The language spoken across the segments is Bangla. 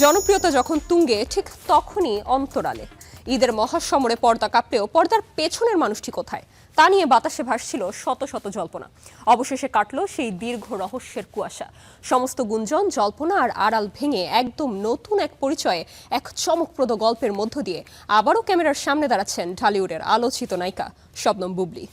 জনপ্রিয়তা যখন তুঙ্গে ঠিক তখনই অন্তরালে ঈদের মহাসমরে পর্দা কাঁপলেও পর্দার পেছনের মানুষটি কোথায় তা নিয়ে বাতাসে ভাসছিল শত শত জল্পনা। অবশেষে কাটলো সেই দীর্ঘ রহস্যের কুয়াশা। সমস্ত গুঞ্জন, জল্পনা আর আড়াল ভেঙে একদম নতুন এক পরিচয়ে, এক চমকপ্রদ গল্পের মধ্য দিয়ে আবারও ক্যামেরার সামনে দাঁড়াচ্ছেন ঢালিউডের আলোচিত নায়িকা শবনম বুবলী।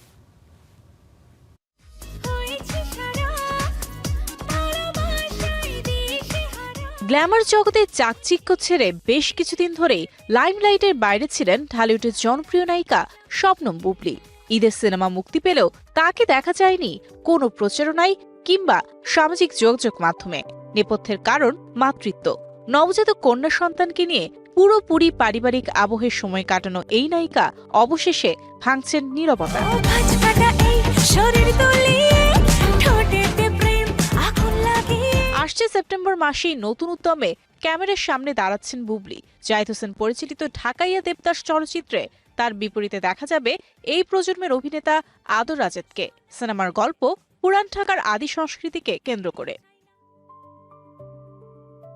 গ্ল্যামার জগতে চাকচিক্য ছেড়ে বেশ কিছুদিন ধরেই লাইমলাইটের বাইরে ছিলেন ঢালিউডের জনপ্রিয় নায়িকা শবনম বুবলী। ঈদের সিনেমা মুক্তি পেলেও তাকে দেখা যায়নি কোনো প্রচারণায় কিংবা সামাজিক যোগাযোগ মাধ্যমে। নেপথ্যের কারণ মাতৃত্ব। নবজাতক কন্যা সন্তানকে নিয়ে পুরোপুরি পারিবারিক আবহে সময় কাটানো এই নায়িকা অবশেষে ভাঙছেন নীরবতা। আসছে সেপ্টেম্বর মাসেই নতুন উদ্যমে ক্যামেরার সামনে দাঁড়াচ্ছেন বুবলী। জাহিদ হোসেন পরিচালিত ঢাকাইয়া দেবদাস চলচ্চিত্রে তার বিপরীতে দেখা যাবে এই প্রজন্মের অভিনেতা আদর আজাদকে। সিনেমার গল্প পুরান ঢাকার আদি সংস্কৃতিকে কেন্দ্র করে।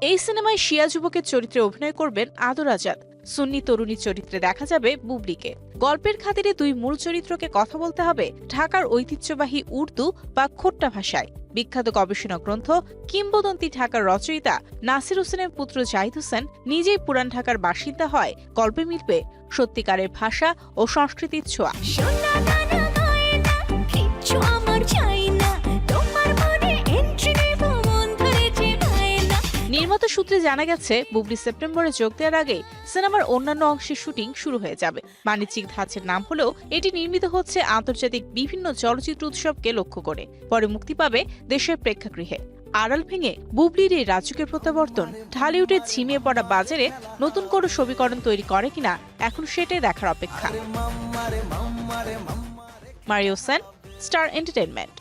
এই সিনেমায় শিয়া যুবকের চরিত্রে অভিনয় করবেন আদর আজাদ। সুন্নি তরুণী চরিত্রে দেখা যাবে বুবলীকে। গল্পের খাতিরে দুই মূল চরিত্রকে কথা বলতে হবে ঢাকার ঐতিহ্যবাহী উর্দু বা খোট্টা ভাষায়। বিখ্যাত গবেষণা গ্রন্থ কিংবদন্তি ঢাকার রচয়িতা নাসির হোসেনের পুত্র জাহিদ হোসেন নিজেই পুরান ঢাকার বাসিন্দা হয় গল্পে মিলবে সত্যিকারের ভাষা ও সংস্কৃতির ছোঁয়া। নির্মাতা সূত্রে জানা গেছে বুবলী সেপ্টেম্বরে যোগ দেওয়ার আগে সিনেমার অন্যান্য অংশের শুটিং শুরু হয়ে যাবে। বাণিজ্যিক ধাঁচের নাম হলেও এটি নির্মিত হচ্ছে আন্তর্জাতিক বিভিন্ন চলচ্চিত্র উৎসবকে লক্ষ্য করে। পরে মুক্তি পাবে দেশের প্রেক্ষাগৃহে। আড়াল ভেঙে বুবলীর এই রাজুকের প্রত্যাবর্তন ঢালিউডের ঝিমিয়ে পড়া বাজারে নতুন কোনো সমীকরণ তৈরি করে কিনা এখন সেটাই দেখার অপেক্ষা। Mario Sen, star entertainment.